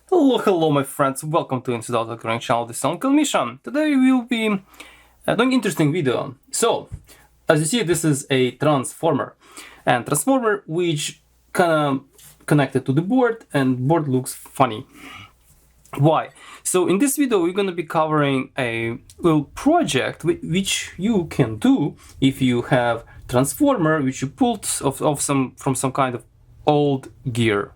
Hello my friends, welcome to Institute of Growing channel. This is Uncle Mishan. Today we will be doing interesting video. So, as you see, this is a transformer. And transformer which kind of connected to the board, and board looks funny. Why? So in this video we're going to be covering a little project which you can do if you have transformer which you pulled from some kind of old gear.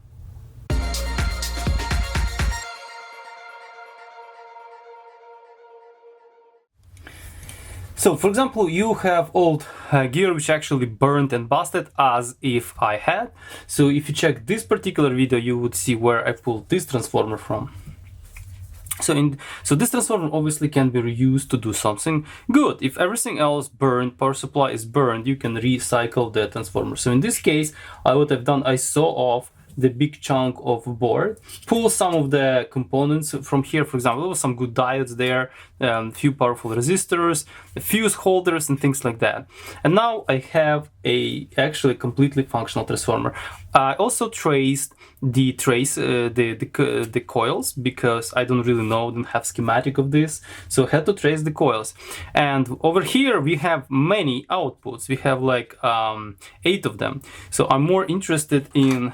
So, for example, you have old gear which actually burned and busted, as if I had. So if you check this particular video, you would see where I pulled this transformer from. So this transformer obviously can be reused to do something good. If everything else burned, power supply is burned, you can recycle the transformer. So in this case, what I've done, I saw off the big chunk of board, pull some of the components from here. For example, there was some good diodes there, few powerful resistors, fuse holders and things like that. And now I have a actually completely functional transformer. I also traced the coils because I don't really know, don't have schematic of this, so I had to trace the coils. And over here we have many outputs. We have like 8 of them. So I'm more interested in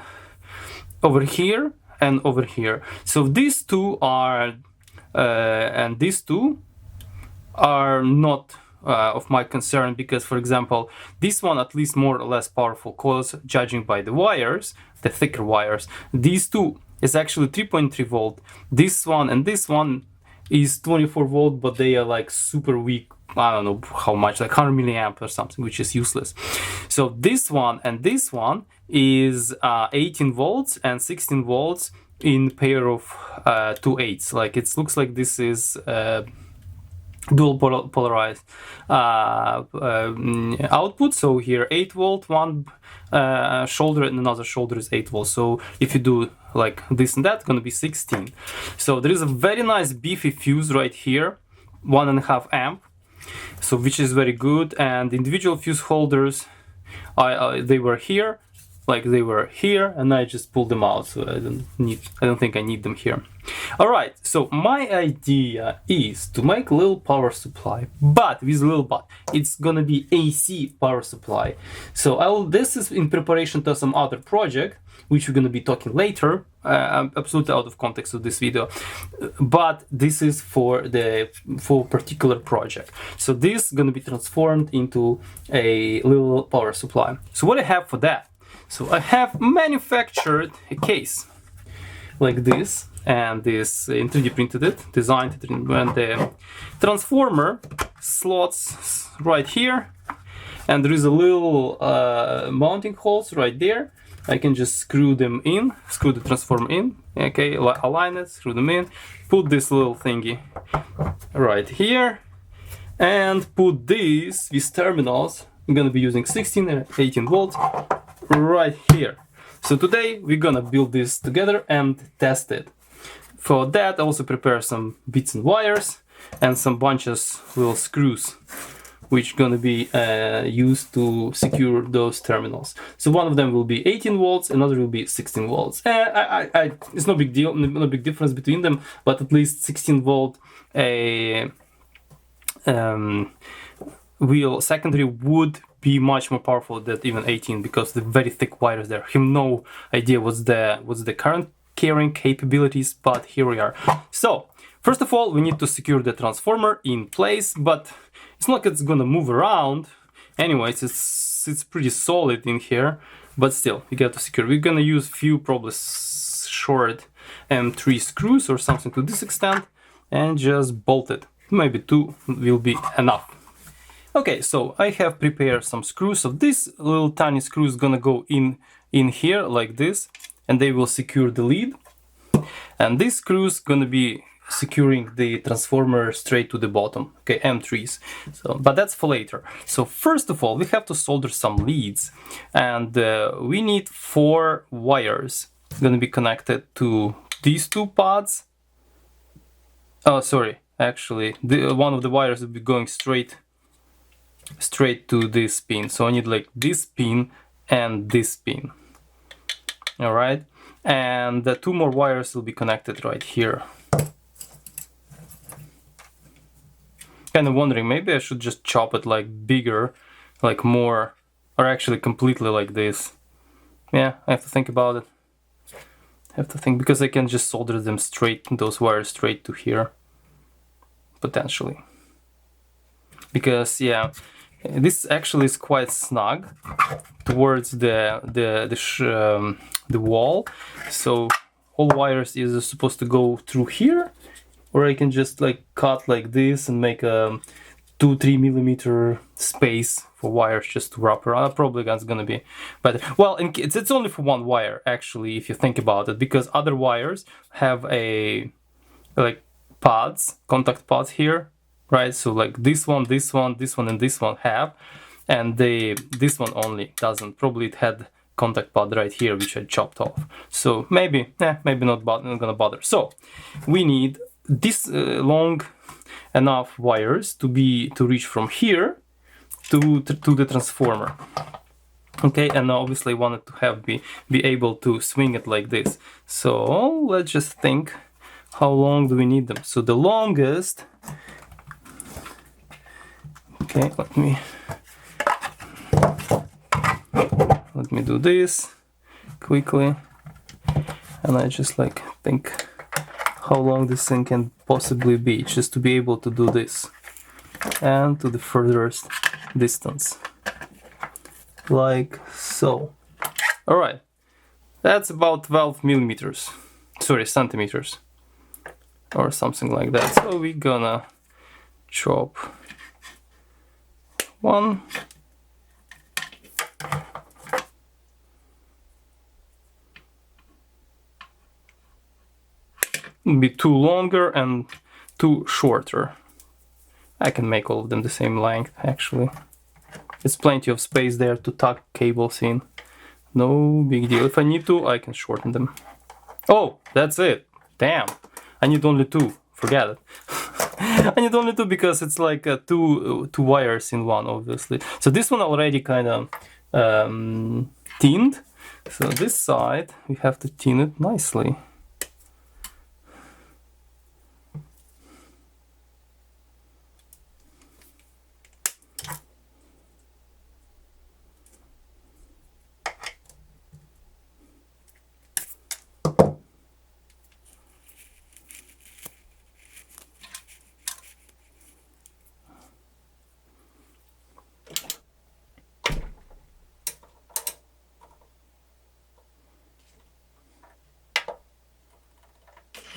over here and over here. So these two are and these two are not of my concern, because, for example, this one at least more or less powerful coils, judging by the wires, the thicker wires. These two is actually 3.3 volt. This one and this one is 24 volt, but they are like super weak. I don't know how much, like 100 milliamp or something, which is useless. So this one and this one is 18 volts and 16 volts in pair of 2 8s. Like it looks like this is dual polarized output. So here 8 volt, one shoulder and another shoulder is 8 volts. So if you do like this and that, it's going to be 16. So there is a very nice beefy fuse right here, 1.5 amp. So which is very good, and individual fuse holders, they were here, like they were here, and I just pulled them out. So I don't think I need them here. All right. So my idea is to make a little power supply, but with a little but. It's gonna be AC power supply. So this is in preparation to some other project, which we're gonna be talking later. I'm absolutely out of context of this video, but this is for particular project. So this is gonna be transformed into a little power supply. So what I have for that? So I have manufactured a case like this, and this in 3D printed it, designed it, and the transformer slots right here, and there is a little mounting holes right there. I can just screw them in, screw the transformer in, okay, align it, screw them in, put this little thingy right here, and put these terminals. I'm gonna be using 16 and 18 volts right here. So today we're gonna build this together and test it. For that I also prepare some bits and wires and some bunches little screws, which gonna be used to secure those terminals. So one of them will be 18 volts, another will be 16 volts. It's no big deal, no big difference between them, but at least 16 volt secondary would be much more powerful than even 18, because the very thick wires there. I have no idea what's the current carrying capabilities, but here we are. So first of all, we need to secure the transformer in place, but it's not like it's gonna move around. Anyways, it's pretty solid in here, but still, you got to secure. We're gonna use few probably short M3 screws or something to this extent, and just bolt it. Maybe 2 will be enough. Okay, so I have prepared some screws. So this little tiny screw is gonna go in here like this, and they will secure the lead. And this screw is gonna be securing the transformer straight to the bottom. Okay, M3s. So, but that's for later. So first of all, we have to solder some leads, and we need 4 wires gonna be connected to these 2 pods. Oh, sorry. Actually, one of the wires will be going straight to this pin. So I need like this pin and this pin. All right. and the 2 more wires will be connected right here. Kind of wondering, maybe I should just chop it like bigger, like more, or actually completely like this. Yeah, I have to think about it. I have to think, because I can just solder them straight, those wires straight to here, potentially. Because yeah, this actually is quite snug towards the wall, so all wires is supposed to go through here, or I can just like cut like this and make a 2-3 millimeter space for wires just to wrap around. Probably that's gonna be better. Well, it's only for one wire actually, if you think about it, because other wires have a like pods, contact pods here, right? So like this one, this one, this one, and this one have, and this one only doesn't. Probably it had contact pod right here, which I chopped off. So maybe not gonna bother. So we need this long enough wires to reach from here to the transformer. Okay, and obviously I wanted to be able to swing it like this. So let's just think, how long do we need them? So the longest, okay, let me do this quickly, and I just like think how long this thing can possibly be, just to be able to do this, and to the furthest distance, like so. All right, that's about 12 millimeters, sorry, centimeters, or something like that. So we're gonna chop one, be 2 longer and 2 shorter. I can make all of them the same length actually. There's plenty of space there to tuck cables in. No big deal. If I need to, I can shorten them. Oh, that's it. Damn. I need only 2. Forget it. I need only 2 because it's like two wires in one, obviously. So this one already kind of tinned. So this side, we have to tin it nicely.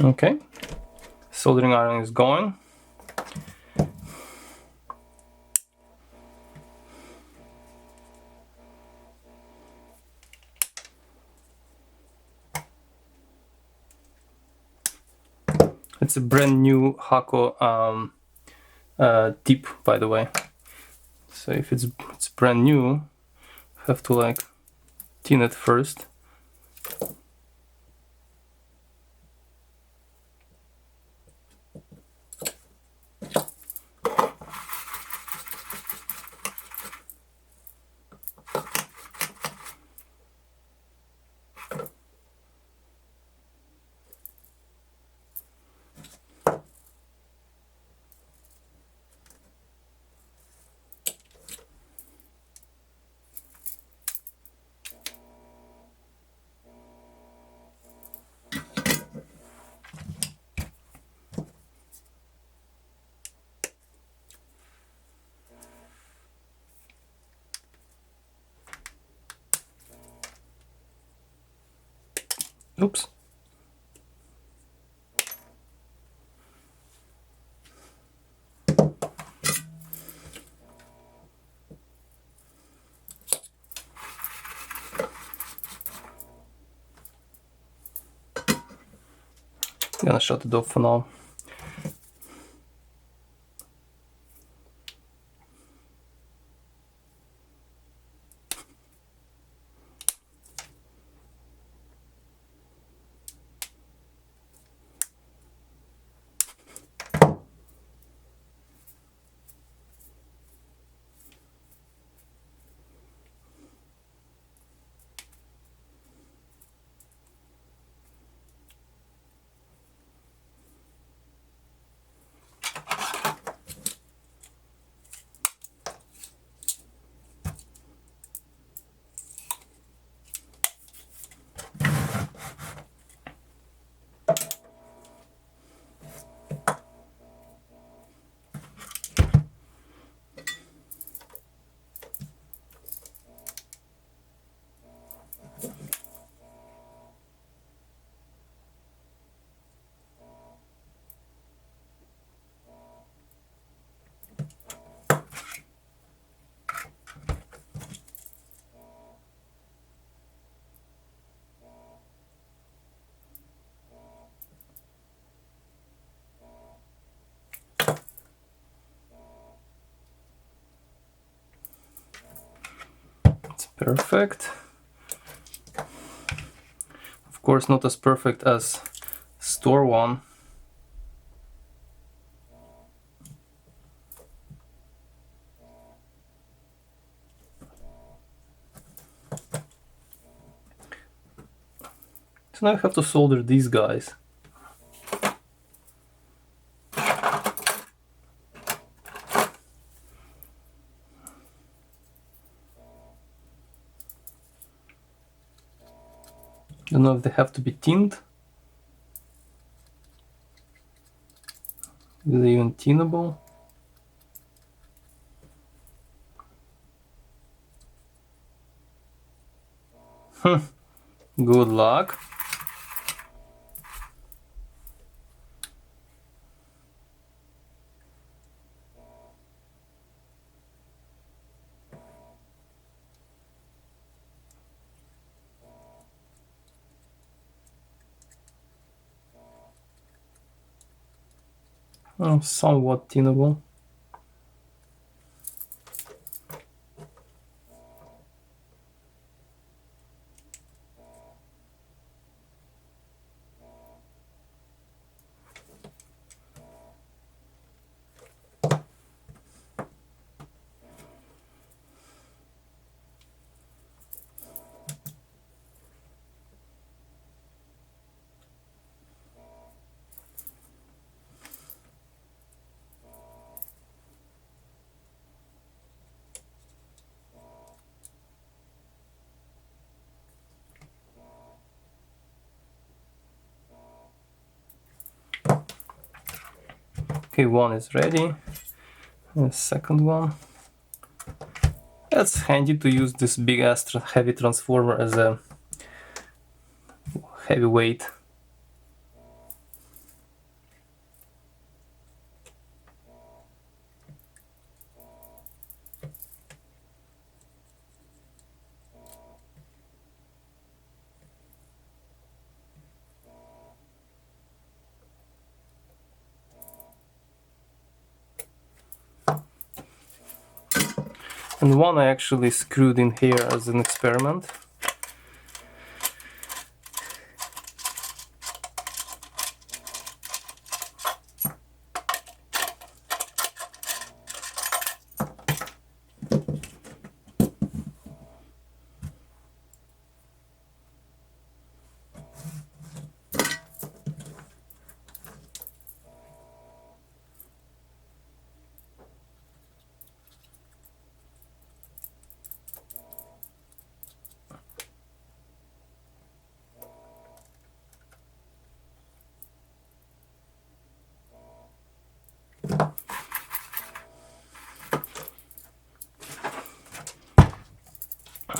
Okay, soldering iron is going. It's a brand new Hako tip, by the way. So if it's brand new, have to like tin it first. Oops. Gonna shut it off for now. Perfect. Of course, not as perfect as store one. So now I have to solder these guys. Don't know if they have to be tinned. Is it even tinnable? Good luck. Oh, somewhat tinnable. Okay, one is ready. And the second one. It's handy to use this big ass heavy transformer as a heavyweight. And one I actually screwed in here as an experiment.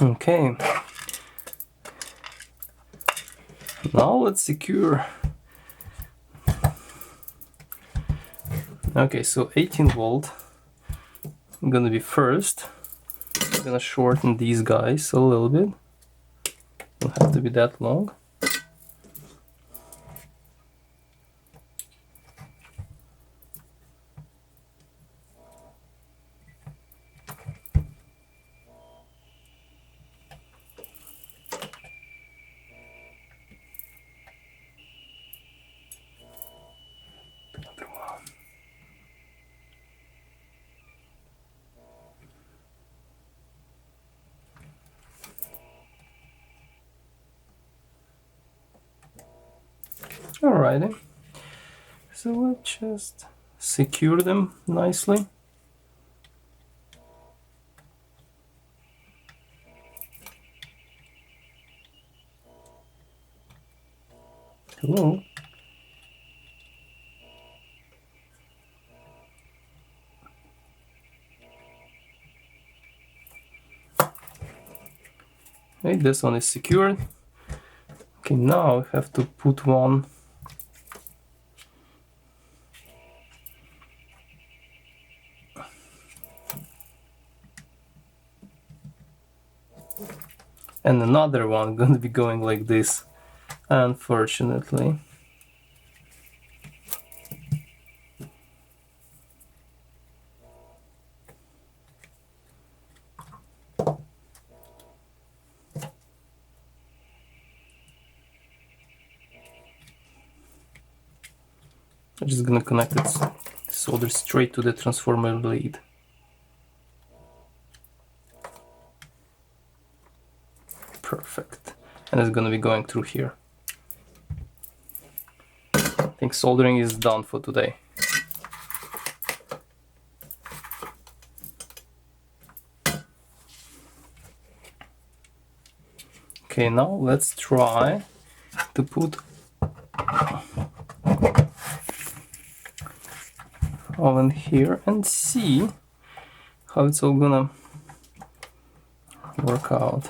Okay. Now let's secure. Okay, so 18 volt. I'm gonna be first. I'm gonna shorten these guys a little bit. Don't have to be that long. Alrighty. So let's just secure them nicely. Cool. Okay, this one is secured. Okay, now I have to put one and another one gonna be going like this, unfortunately. I'm just gonna connect it solder straight to the transformer blade. Perfect. And it's gonna be going through here. I think soldering is done for today. Okay, now let's try to put oven here and see how it's all gonna work out.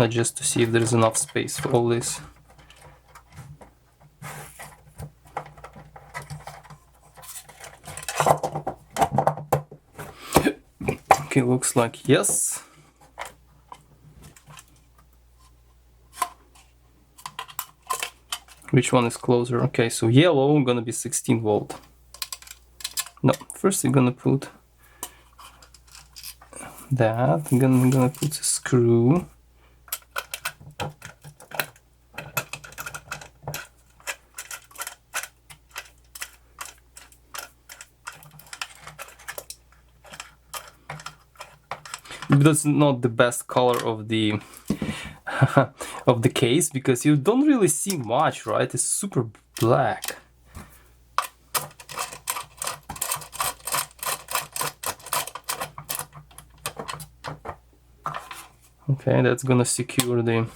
Just to see if there's enough space for all this. Okay, looks like yes. Which one is closer? Okay, so yellow gonna be 16 volt. No, first we're gonna put that. I'm gonna put a screw. That's not the best color of the of the case because you don't really see much, right? It's super black. Okay, that's gonna secure the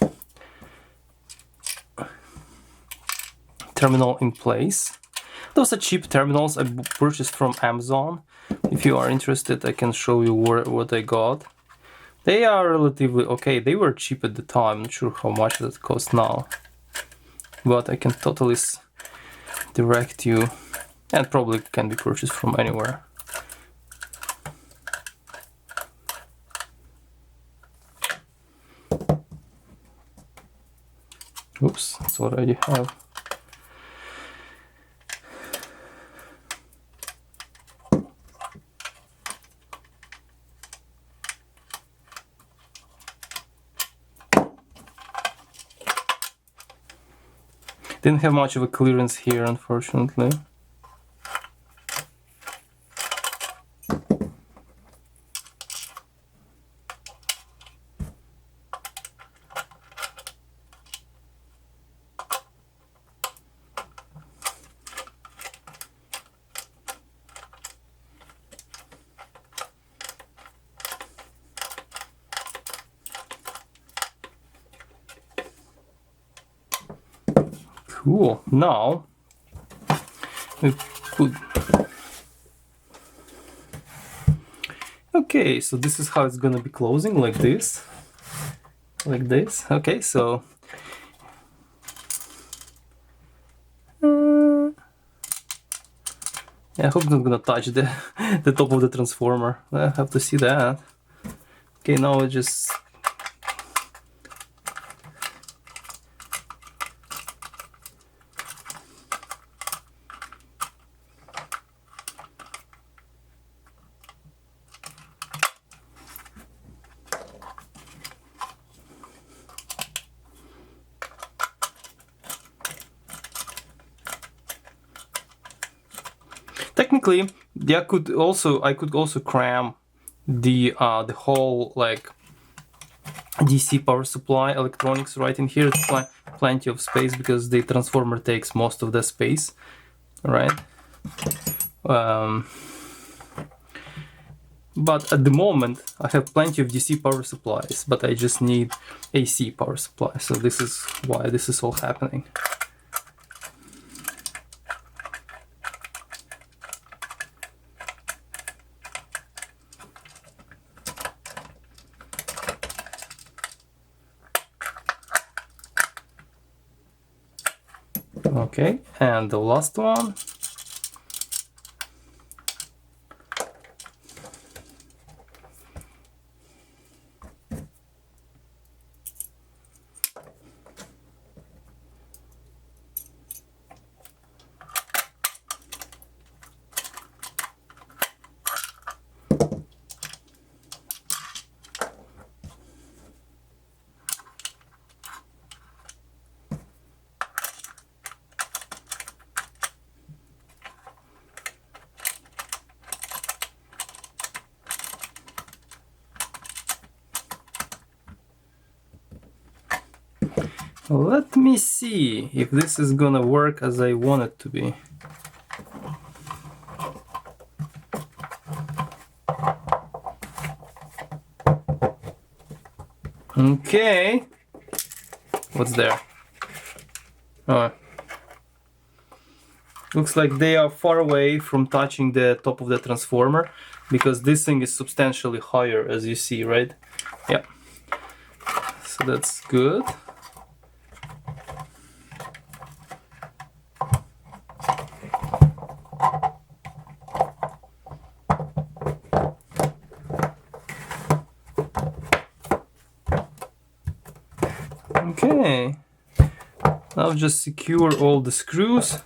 terminal in place. Those are cheap terminals I purchased from Amazon. If you are interested, I can show you what I got. They are relatively okay. They were cheap at the time. Not sure how much that costs now, but I can totally direct you, and probably can be purchased from anywhere. Oops, that's what I have. Didn't have much of a clearance here, unfortunately. Cool. Now we put. Okay, so this is how it's gonna be closing, like this. Like this. Okay, so yeah, I hope it's not gonna touch the the top of the transformer. I have to see that. Okay, now I just technically, yeah, I could also cram the whole like DC power supply electronics right in here. It's plenty of space because the transformer takes most of the space, right? But at the moment, I have plenty of DC power supplies, but I just need AC power supply. So this is why this is all happening. Okay, and the last one. Let me see if this is gonna work as I want it to be. Okay. What's there? Oh. Looks like they are far away from touching the top of the transformer, because this thing is substantially higher, as you see, right? Yep. So that's good. Okay. Now just secure all the screws.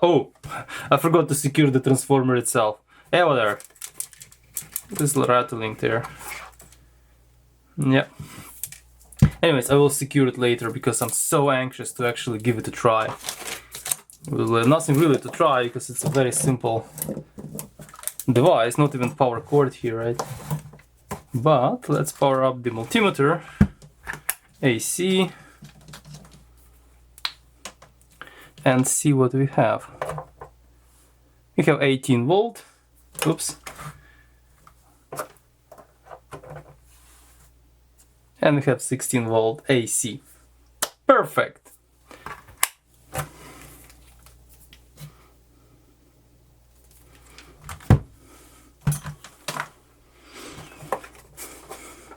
Oh, I forgot to secure the transformer itself. Hey, there. This rattling there. Yeah. Anyways, I will secure it later because I'm so anxious to actually give it a try. Well, nothing really to try because it's a very simple device, not even power cord here, right? But let's power up the multimeter, AC, and see what we have. We have 18 volt. Oops. And we have 16 volt AC. Perfect.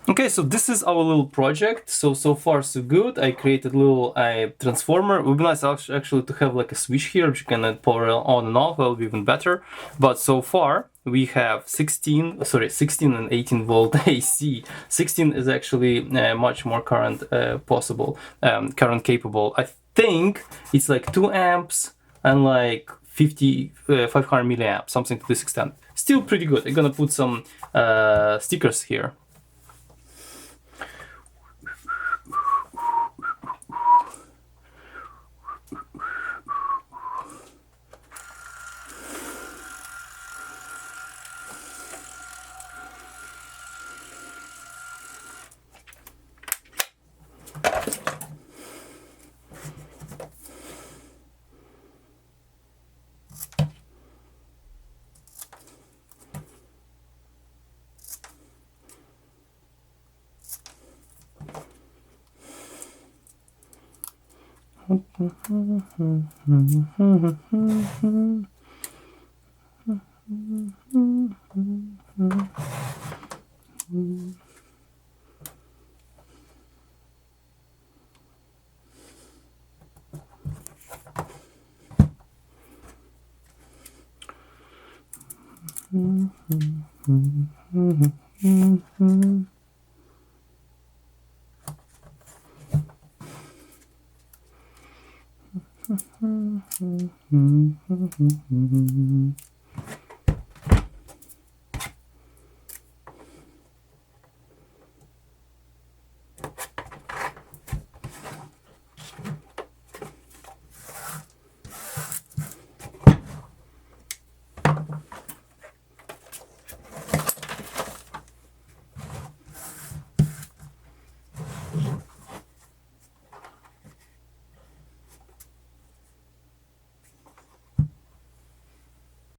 Okay, so this is our little project. So far so good. I created a little transformer. It would be nice actually to have like a switch here which you can power on and off. That would be even better. But so far we have 16 and 18 volt AC. 16 is actually much more current current capable. I think it's like 2 amps and like 500 milliamps, something to this extent. Still pretty good. I'm gonna put some stickers here.